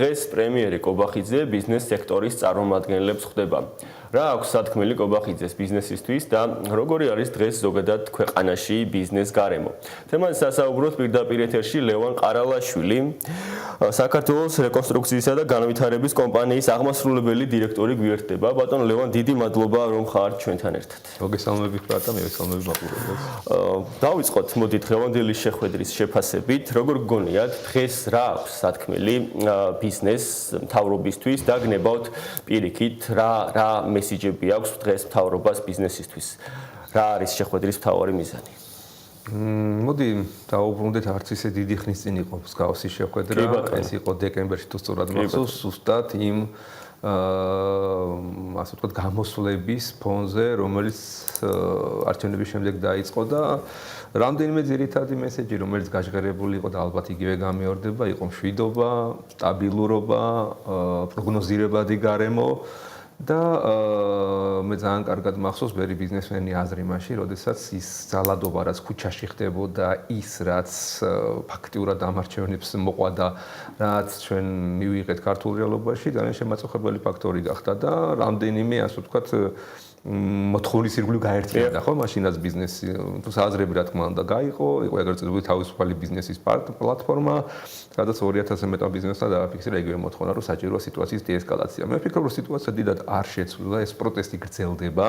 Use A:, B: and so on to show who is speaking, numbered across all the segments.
A: დღეს პრემიერი კობახიძე ბიზნეს სექტორის წარმომადგენლებს ხვდება. რა აქვს სათქმელი კობახიძეს ბიზნესისთვის და როგორი არის დღეს ზოგადად ქვეყანაში ბიზნეს გარემო. თემაზე სასაუბროთ პირდაპირ ეთერში ლევან ყარალაშვილი, საქართველოს რეკონსტრუქციისა და განვითარების კომპანიის აღმასრულებელი დირექტორი გვერდდება. ბატონ ლევან, დიდი მადლობა რომ ხართ ჩვენთან ერთად.
B: მოგესალმებით ბრატა, მოგესალმებით მაყურებელს.
A: დავიწყოთ მოდით დღევანდელი შეხვედრის შეფასებით. როგორ გგონიათ დღეს რა აქვს სათქმელი ბიზნეს მთავრობისთვის და გნებავთ პირიქით რა მესიჯები აქვს დღეს მთავრობას ბიზნესისთვის. რა არის შეხვედრის მთავარი მიზანი?
B: მოდი დავუბრუნდეთ, არც ისე დიდი ხნის წინ იყო მსგავსი შეხვედრა. ეს იყო დეკემბერში თუ სწორად მახსოვს, ზუსტად იმ ასე ვთქვათ გამოსვლების ფონზე, რომელიც არჩევნების შემდეგ დაიწყო და რამდენიმე ძირითადი მესეჯი, რომელიც გაჟღერებული იყო და ალბათ იგივე გამეორდება, იყო მშვიდობა, სტაბილურობა, პროგნოზირებადი გარემო და მე ძალიან კარგად მახსოვს ბერი ბიზნესმენი აზრი მაშინ, როდესაც ის ძალადობა რაც ქუჩაში ხდებოდა, ის რაც ფაქტიურად ამარჩევნებს მოყვა და რაც ჩვენ მივიღეთ ქართულ რეალობაში, ძალიან შემაწუხებელი ფაქტორი გახდა და რამდენიმე ასე ვთქვათ მოთხოვნის ირგვლივ გაერთიანდა ხო მაშინაც ბიზნესი თუ საზრები რა თქმა უნდა გაიყო, იყო ეგრეთ წოდებული თავისუფალი ბიზნესის პლატფორმა, სადაც 2000-ზე მეტ ბიზნესთან დააფიქსირა იგივე მოთხოვნა, რომ საჭიროა სიტუაციის დეესკალაცია. მე ვფიქრობ, რომ სიტუაცია დიდად არ შეცვლილა, ეს პროტესტი გრძელდება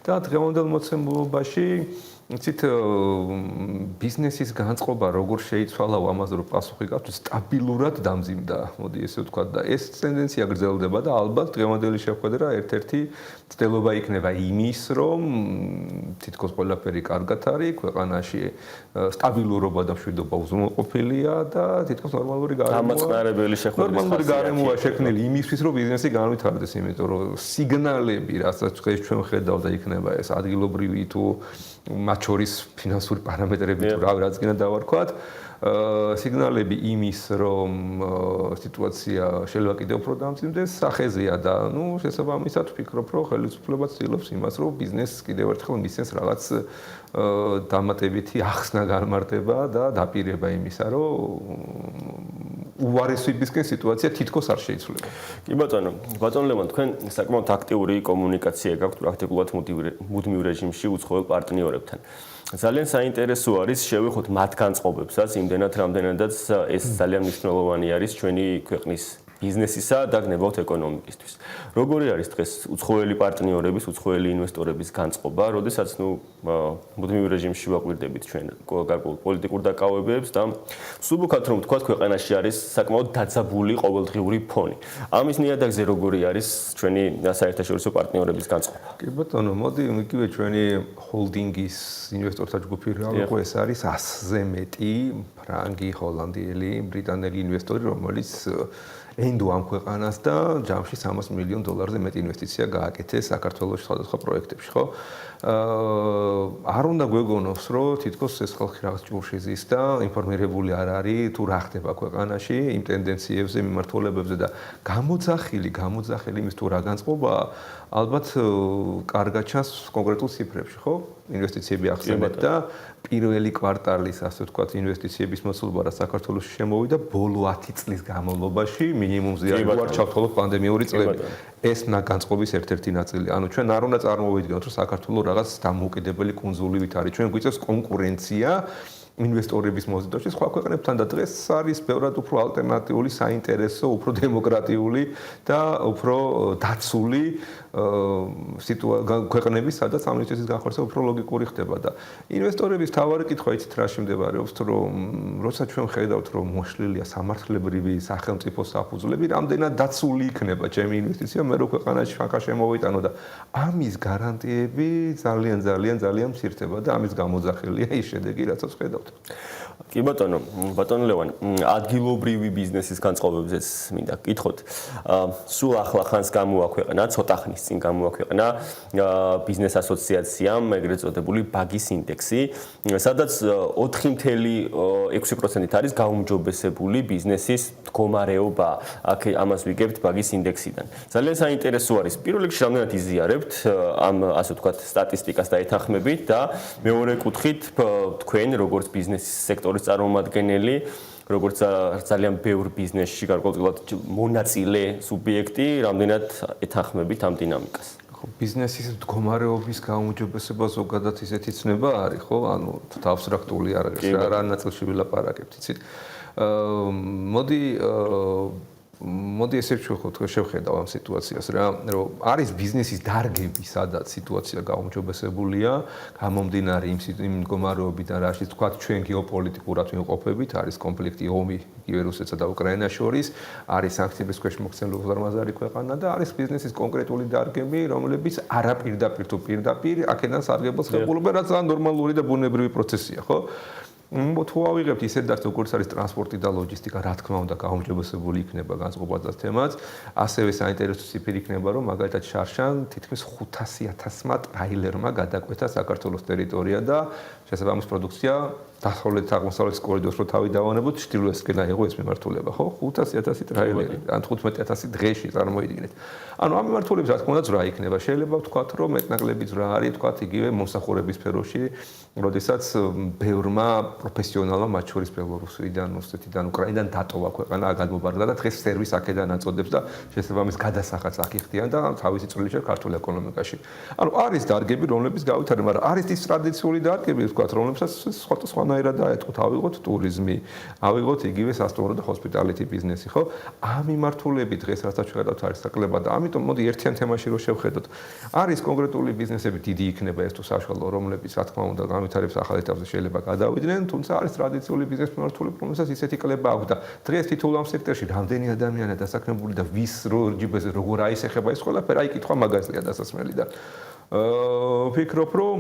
B: და დღევანდელ მოცემულობაში იცით ბიზნესის განწყობა როგორ შეიცვალა ამაზე რომ პასუხი გაქვთ სტაბილურად დამძიმდა, მოდი ესე ვთქვათ და ეს ტენდენცია გრძელდება და ალბათ დღევანდელი შეხვედრა ერთ-ერთი ცდელობა იქნება იმის, რომ თითქოს ყველაფერი კარგად არის, ქვეყანაში სტაბილურობა და მშვიდობა უზრუნველყოფილია და თითქოს ნორმალური გარემოა შექმნილი იმისთვის, რომ ბიზნესი განვითარდეს, იმიტომ რომ სიგნალები, რასაც დღეს ჩვენ ხედავთ და იქნება ეს ადგილობრივი თუ მათ შორის ფინანსური პარამეტრები თუ რაც გინდა დავარქვათ, სიგნალები იმის, რომ სიტუაცია შეიძლება კიდევ უფრო დამძიმდეს, სახეზეა და შესაბამისად ვფიქრობ, რომ ხელისუფლება ცდილობს იმას, რომ ბიზნესს კიდევ ერთხელ მისცეს რაღაც დამატებითი ახსნა-განმარტება და დაპირება იმისა, რომ უარესობისკენ სიტუაცია თითქოს არ შეიცვლება.
A: კი ბატონო, ბატონ ლევან, თქვენ საკმაოდ აქტიური კომუნიკაცია გაქვთ პრაქტიკულად მუდმივ რეჟიმში უცხოელ პარტნიორებთან. ძალიან საინტერესო არის შევეხოთ მათ განწყობებსაც, იმდენად რამდენადაც ეს ძალიან მნიშვნელოვანი არის ჩვენი ქვეყნის ბიზნესისა და გნებავთ ეკონომიკისთვის. როგორი არის დღეს უცხოელი პარტნიორების, უცხოელი ინვესტორების განწყობა, როდესაც მუდმივ რეჟიმში ვაკვირდებით ჩვენ გარკვეულ პოლიტიკურ დაკავებებს და სუბუქად რომ ვთქვათ, ქვეყანაში არის საკმაოდ დაძაბული ყოველდღიური ფონი. ამის ნიადაგზე როგორი არის ჩვენი საერთაშორისო პარტნიორების განწყობა?
B: კი ბატონო, მოდი იგივე ჩვენი ჰოლდინგის ინვესტორთა ჯგუფი რეალურად ეს არის 100-ზე მეტი ფრანგი, ჰოლანდიელი, ბრიტანელი ინვესტორი, რომელიც ენდო ამ ქვეყანას და ჯამში $300 მილიონ მეტი ინვესტიცია გააკეთეს საქართველოს სხვადასხვა პროექტებში, ხო? არ უნდა გვეგონოს, რომ თითქოს ეს ხალხი რაღაც ჭურში ზის და ინფორმირებული არ არის თუ რა ხდება ქვეყანაში, იმ ტენდენციებზე, მიმართულებებზე და გამოძახილი იმის თუ რა განწყობაა, ალბათ კარგად ჩანს კონკრეტულ ციფრებში, ხო? ინვესტიციები ახსენეთ და პირველი კვარტალის, ასე ვთქვათ, ინვესტიციების მოცულობა რა საქართველოში შემოვიდა ბოლო 10 წლის განმავლობაში მინიმუმზე არის ვარ ჩავთვალოთ პანდემიური წლები. ეს განწყობის ერთ-ერთი ნაწილი. ანუ ჩვენ არ უნდა წარმოვიდგინოთ, რომ საქართველოს რაღაც დამოუკიდებელი კუნძულივით არის. ჩვენ გვიწევს კონკურენცია ინვესტორების მოზიდვაში სხვა ქვეყნებთან და დღეს არის ბევრად უფრო ალტერნატიული, საინტერესო, უფრო დემოკრატიული და უფრო დაცული ქვეყნები, სადაც ამ ინვესტიციის განხორციელება უფრო ლოგიკური ხდება და ინვესტორების თავარი კითხვა იცით რაში მდებარეობს, რომ როცა ჩვენ ხედავთ, რომ მოშლილია სამართლებრივი სახელმწიფო საფუძვლები, რამდენად დაცული იქნება ჩემი ინვესტიცია, მე რო ქვეყანაში ფანქა შემოვიტანო და ამის გარანტიები ძალიან მცირდება და ამის გამოძახილია ის შედეგი, რაცაც ხედავთ.
A: კი ბატონო, ბატონ ლევან, ადგილობრივი ბიზნესის განწყობებზეც მინდა გკითხოთ. სულ ახლა ხანს გამოაქვეყნა, ცოტა ხნის წინ გამოაქვეყნა ბიზნეს ასოციაციამ ეგრეთ წოდებული ბაგის ინდექსი, სადაც 4.6%-ით არის გაუმჯობესებული ბიზნესის მდგომარეობა. აქ ამას ვიგებთ ბაგის ინდექსიდან. ძალიან საინტერესო არის. პირველ რიგში რამდენად იზიარებთ ამ ასე ვთქვათ სტატისტიკას და ეთანხმებით და მეორე კუთხით თქვენ როგორც ბიზნესის სექტორის წარმომადგენელი როგორც ძალიან ბევრ ბიზნესში გარკვეულწილად მონაწილე სუბიექტი, რამდენად ეთანხმებით ამ დინამიკას?
B: ბიზნესის მდგომარეობის გაუმჯობესება ზოგადად ისეთი ცნება არის, ხო? ანუ აბსტრაქტული არ არის, რა ნაწილში ვილაპარაკებთ, იცით? მოდი ესე შევხედავ ამ სიტუაციას რა, რომ არის ბიზნესის დარგები, სადაც სიტუაცია გაუმჯობესებულია, გამომდინარე იმ მდგომარეობიდან, რაშიც თქვა ჩვენ გეოპოლიტიკურად ვიმყოფებით, არის კონფლიქტი, ომი იგივე რუსეთსა და უკრაინას შორის, არის სანქციების ქვეშ მოქცეული ულამაზარი ქვეყანა და არის ბიზნესის კონკრეტული დარგები, რომლებიც არაპირდაპირ თუ პირდაპირ აქედან სარგებლობს ხებულობენ, რაც ნორმალური და ბუნებრივი პროცესია, ხო? თუ ავიღებთ ისედაც როგორც არის ტრანსპორტი და ლოჯისტიკა, რა თქმა უნდა, გაუმჯობესებული იქნება განწყობათა თემაც, ასევე საინტერესო ციფრი იქნება, რომ მაგალითად შარშან თითქმის 500,000-მა ტრაილერმა გადაკვეთა საქართველოს ტერიტორია და შესაბამის პროდუქცია დასავლეთ აღმოსავლეთის კორიდორს რო თავი დავანებოთ, ჩრდილოეთისკენ აიღო ეს მიმართულება, ხო? 500,000 ტრაილერი, ან 15,000 დღეში წარმოიდგინეთ. ანუ ამ მიმართულების რა თქმა უნდა ძრა იქნება. შეიძლება ვთქვათ, რომ მეტნაკლები ძრა არის, ვთქვათ, იგივე მომსახურების სფეროში, როდესაც ბევრმა პროფესიონალმა, მათ შორის ბელორუსიდან, რუსეთიდან, უკრაინიდან დატოვა ქვეყანა, გადმობარგდა და დღეს სერვის აქედან აწოდებს და შესაბამის გადასახადს აქ იხდიან და თავისი წვლილი შეერთ ქართულ ეკონომიკაში. ანუ არის დარგები, რომლებიც გავითარდება, მაგრამ არის ის ტრადიციული დარგები, ვთქვათ, რომლებსაც სხვანაირად აეთყოთ, ავიღოთ ტურიზმი, ავიღოთ იგივე სასტუმრო და ჰოსპიტალიტი ბიზნესი, ხო? ამ მიმართულები დღეს რასაც ვხედავთ არის საკლებად და ამიტომ მოდი ერთიან თემაში რო შევხედოთ. არის კონკრეტული ბიზნესები, დიდი იქნება ეს თუ საშუალო, რომლებიც რა თქმა უნდა განვითარებს ახალ ეტაპზე შეიძლება გადავიდნენ, თუმცა არის ტრადიციული ბიზნეს მიმართულები, რომელსაც ისეთი კლება აქვს და დღეს თითოეულ ამ სექტორში რამდენი ადამიანია დასაქმებული და ვის როგორ აისახება ეს ყველაფერი, აი კითხვა მაგაზია დასასმელი და ვფიქრობ, რომ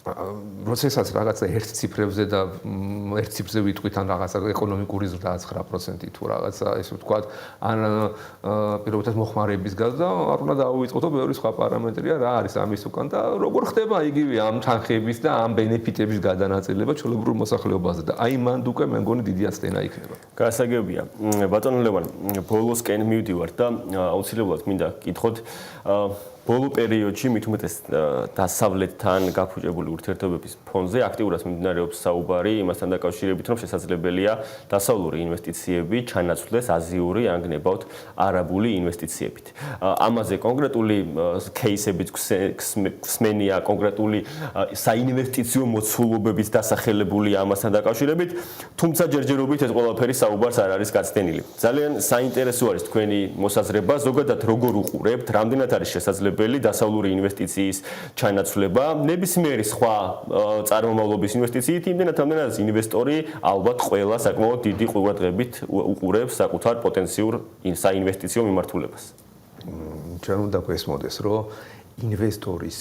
B: როდესაც რაღაცა ერთ ციფრებზე და ერთ ციფრზე ვიტყვით ან რაღაცა ეკონომიკური ზრდა 9% თუ რაღაცა ესე ვთქვათ ან პირობითად მოხმარების გაზრდა არ უნდა დავუვიწყოთ ბევრი სხვა პარამეტრია რა არის ამის უკან და როგორ ხდება იგივე ამ თანხების და ამ ბენეფიტების გადანაწილება ჩვეულებრივ მოსახლეობაზე და აი მანდ უკვე მე მგონი დიდი აცდენა იქნება.
A: გასაგებია. ბატონო ლევან, ბოლოსკენ მივდივართ და აუცილებლად მინდა გკითხოთ ბოლო პერიოდში მით უმეტეს დასავლეთთან გაფუჭებული ურთიერთობების ფონზე აქტიურად მიმდინარეობს საუბარი იმასთან დაკავშირებით, რომ შესაძლებელია დასავლური ინვესტიციები ჩანაცვლდეს აზიური ან გნებავთ არაბული ინვესტიციებით. ამაზე კონკრეტული кейსებიც ხსმენია, კონკრეტული საინვესტიციო მოცულობებით დასახელებული ამასთან დაკავშირებით, თუმცა ჯერჯერობით ეს ყველაფერი საუბარს არ არის გაცდენილი. ძალიან საინტერესო არის თქვენი მოსაზრება, ზოგადად როგორ უყურებთ, რამდენად არის შესაძლებელი დასავლური ინვესტიციის ჩანაცვლება, ნებისმიერი სხვა წარმომავლობის ინვესტიციით, იმდენად რამდენადაც ინვესტორი ალბათ ყველა საკმაოდ დიდი ყურადღებით უყურებს საკუთარ პოტენციურ საინვესტიციო მიმართულებას.
B: ჩვენ უნდა გვესმოდეს, რომ ინვესტორის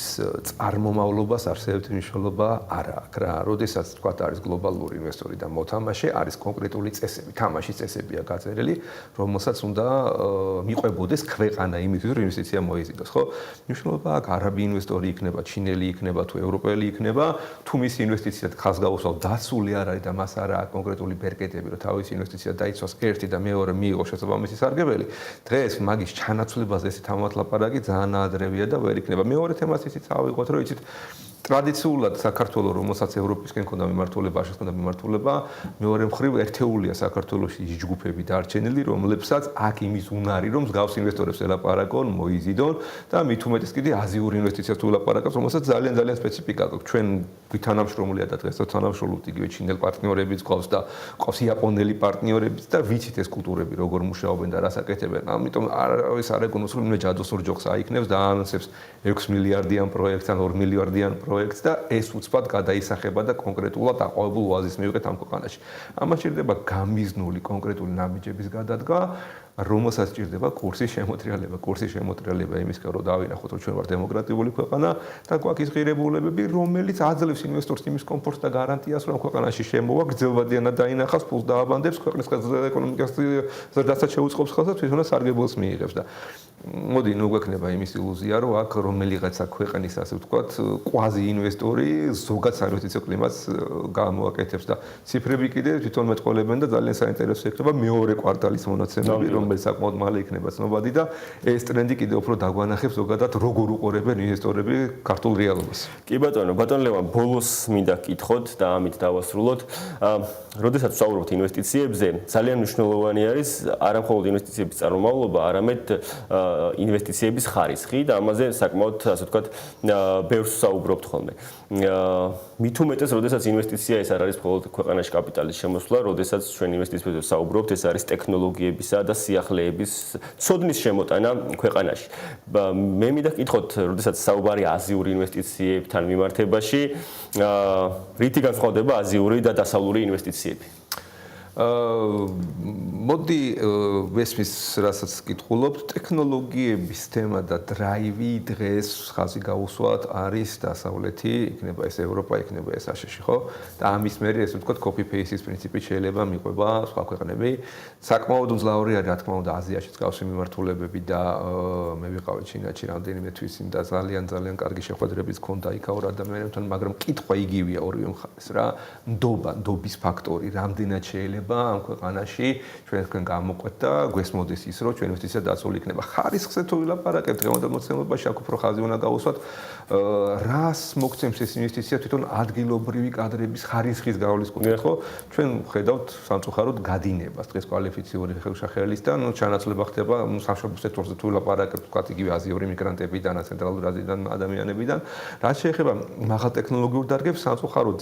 B: წარმომავლობას არსებობს მნიშვნელობა არ აქვს რა. როდესაც თქვა არის გლობალური ინვესტორი და მოთამაშე, არის კონკრეტული წესები, თამაშის წესებია გაწერილი, რომელსაც უნდა მიყვებოდეს ქვეყანა იმისთვის, რომ ინვესტიცია მოიზიდოს, ხო? მნიშვნელობა აქვს არაბი ინვესტორი იქნება, ჩინელი იქნება თუ ევროპელი იქნება, თუ მისი ინვესტიცია ხალხს გაუსვავ დაცული არ არის და მას არ აქვს კონკრეტული ბერკეტები, რომ თავისი ინვესტიცია დაიცვას ერთი და მეორე მიიღოს შესაბამისი სარგებელი. დღეს მაგის ჩანაცვლებაზე ესეთ ამათლაპარაკი ძალიან ადრევია და ვერ იქნება. მეორე თემას ისიც ავიღოთ, რომ იცით ტრადიციულად საქართველოს, რომელსაც ევროპისკენ ქონდა მიმართულება, ასე ქონდა მიმართულება, მეორე მხრივ ერთეულია საქართველოში ის ჯგუფები დარჩენილი, რომლებსაც აქ იმის უნარი, რომ მსგავს ინვესტორებს ელაპარაკონ, მოიზიდონ და მით უმეტეს კიდე აზიური ინვესტიციას თუ ელაპარაკებს, რომელსაც ძალიან სპეციფიკა აქვს. ჩვენ ვითანამშრომლია და დღესაც თანამშრომლობთ იგივე ჩინელ პარტნიორებიც ყავს და ყავს იაპონელი პარტნიორებიც და ვიცით ეს კულტურები როგორ მუშაობენ და რას აკეთებენ. ამიტომ არავის არ ეკონოს, რომ ჯადოს ორჯოხს აიქნებს და აანონსებს 6 მილიარდიან პროექტს ან 2 მილიარდიან პროექტს და ეს უცბად გადაისახება და კონკრეტულად აყვავებულ ოაზისს მივიღეთ ამ ქვეყანაში. ამას ჭირდება გამიზნული კონკრეტული ნაბიჯების გადადგა, რომელსაც ჭირდება კურსის შემოტრიალება. კურსის შემოტრიალება იმისკენ რომ დავინახოთ, რომ ჩვენ ვართ დემოკრატიული ქვეყანა და გვაქვს ის ღირებულებები, რომელიც აძლევს ინვესტორს იმის კომფორტს და გარანტიას, რომ ქვეყანაში შემოვა, გრძელვადიანად დაინახავს, ფულს დააბანდებს, ქვეყნის ეკონომიკას ზრდასაც შეუწყობს ხელს და თვითონაც სარგებელს მიიღებს და მოდი ნუ გვექნება იმის ილუზია, რომ აქ რომელიღაცა ქვეყნის ასე ვთქვათ, კვაზი ინვესტორი ზოგად საინვესტიციო კლიმატს გამოაკეთებს და ციფრები კიდე თვითონ მეტყოლებენ და ძალიან საინტერესო იქნება მეორე კვარტალის მონაცემები, რომ რომელიც საკმაოდ მალე იქნება ცნობადი და ეს ტრენდი კიდევ უფრო დაგვანახებს ზოგადად როგორ უყურებენ ინვესტორები ქართულ რეალობას.
A: კი ბატონო ლევან, ბოლოს მინდა გკითხოთ და ამით დავასრულოთ. როდესაც ვსაუბრობთ ინვესტიციებზე, ძალიან მნიშვნელოვანი არის არა მხოლოდ ინვესტიციების წარმომავლობა, არამედ ინვესტიციების ხარისხი და ამაზე საკმაოდ, ასე ვთქვათ, ბევრს ვსაუბრობთ ხოლმე. მით უმეტეს, როდესაც ინვესტიცია ეს არ არის მხოლოდ ქვეყანაში კაპიტალის შემოსვლა, როდესაც ჩვენ ინვესტიციებზე ვსაუბრობთ, ეს არის ტექნოლოგიებისა და სიახლეების ცოდნის შემოტანა ქვეყანაში. მე მინდა გკითხოთ, როდესაც საუბარი აზიური ინვესტიციებთან მიმართებაში, რითი განსხვავდება აზიური და დასავლური ინვესტიციები?
B: მოდი ვესმის რასაც კითხულობთ, ტექნოლოგიების თემა და დრაივი დღეს ხაზი გაუსვათ არის დასავლეთი, იქნება ეს ევროპა, იქნება ეს აშშ, ხო? და ამის მერე ესე ვთქვათ, copy paste-ის პრინციპით შეიძლება მიყვება სხვა ქვეყნები. საკმაოდ მძლავრი არის, რა თქმა უნდა, აზიაშიც გავსი მიმართულებები და მე ვიყავი ჩინეთში რამდენიმე თვის წინ და ძალიან კარგი შეხვედრებიც ჰქონდა იქაურ ადამიანებთან, მაგრამ კითხვა იგივეა ორივე მხარეს რა, ნდობის ფაქტორი, რამდენად შეიძლება ამ ქვეყანაში ჩვენ თქვენ გამოყვეთ და გვესმოდეს ის, რომ ჩვენ ინვესტიცია დაცული იქნება. ხარისხზე თუ ვილაპარაკებთ დღევანდელ მოცემულობაში, აქ უფრო ხაზი უნდა გავუსვათ, რას მოგცემს ეს ინვესტიცია თვითონ ადგილობრივი კადრების ხარისხის გავლის კუთხით, ხო? ჩვენ ხედავთ სამწუხაროდ გადინებას დღეს კვალიფიციური ხელშახელისთან, ჩანაცვლება ხდება სამშობლო სექტორზე თუ ვილაპარაკებთ, თქვათ იგივე აზიური მიგრანტებიდან, ცენტრალურ აზიიდან ადამიანებიდან, რაც შეეხება მაღალ ტექნოლოგიურ დარგებს, სამწუხაროდ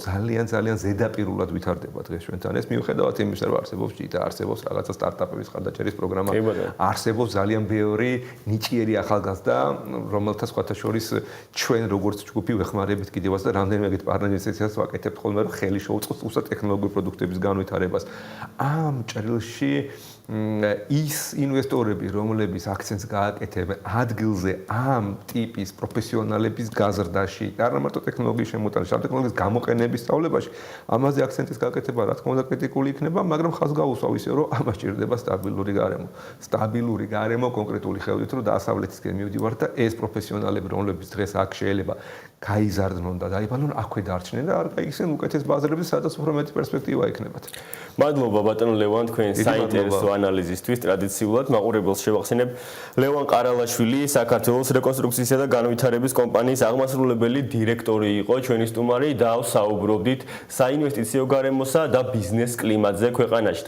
B: ძალიან ზედაპირულად ვითარდება დღეს ჩვენთან ეს მიუხედავად იმის რომ არსებობს ჭიდა, არსებობს რაღაცა სტარტაპების ხარდაჭერის პროგრამა, არსებობს ძალიან ბევრი ნიჭიერი ახალგაზრდა, რომელთა სხვათა შორის ჩვენ როგორც ჯგუფი ვეხმარებით კიდევაც და რამდენიმე ეგეთ პარტნიორობებს ვაკეთებთ ხოლმე, რომ ხელი შეუწყოს უბრალოდ ტექნოლოგიურ პროდუქტების განვითარებას. ამ ჭრილში ის ინვესტორები, რომლებიც აქცენტს გააკეთებენ ადგილზე ამ ტიპის პროფესიონალების გაზრდაში, არა მარტო ტექნოლოგიის შემოტანაში, ამ ტექნოლოგიის გამოყენების სწავლებაში, ამაზე აქცენტის გააკეთება, რა თქმა უნდა, კრიტიკული იქნება, მაგრამ ხაზს გაუსვა ისე, რომ ამას ჭირდება სტაბილური გარემო. სტაბილური გარემო კონკრეტული ხელით, რომ დასავლეთისკენ მივდივართ და ეს პროფესიონალები, რომლებიც დღეს აქ შეიძლება გაიზარდნონ და დაიბანონ, აქვე დარჩნენ და არ გაიქცნენ უკეთეს ბაზრებზე, სადაც უფრო მეტი პერსპექტივა იქნებათ.
A: მადლობა ბატონო ლევან, თქვენ საინტერესო ანალიზისთვის. ტრადიციულად მაყურებელს შევახსენებ, ლევან ყარალაშვილი, საქართველოს რეკონსტრუქციისა და განვითარების კომპანიის აღმასრულებელი დირექტორი იყო ჩვენი სტუმარი და ვსაუბრობდით საინვესტიციო გარემოსა და ბიზნეს კლიმატზე ქვეყანაში.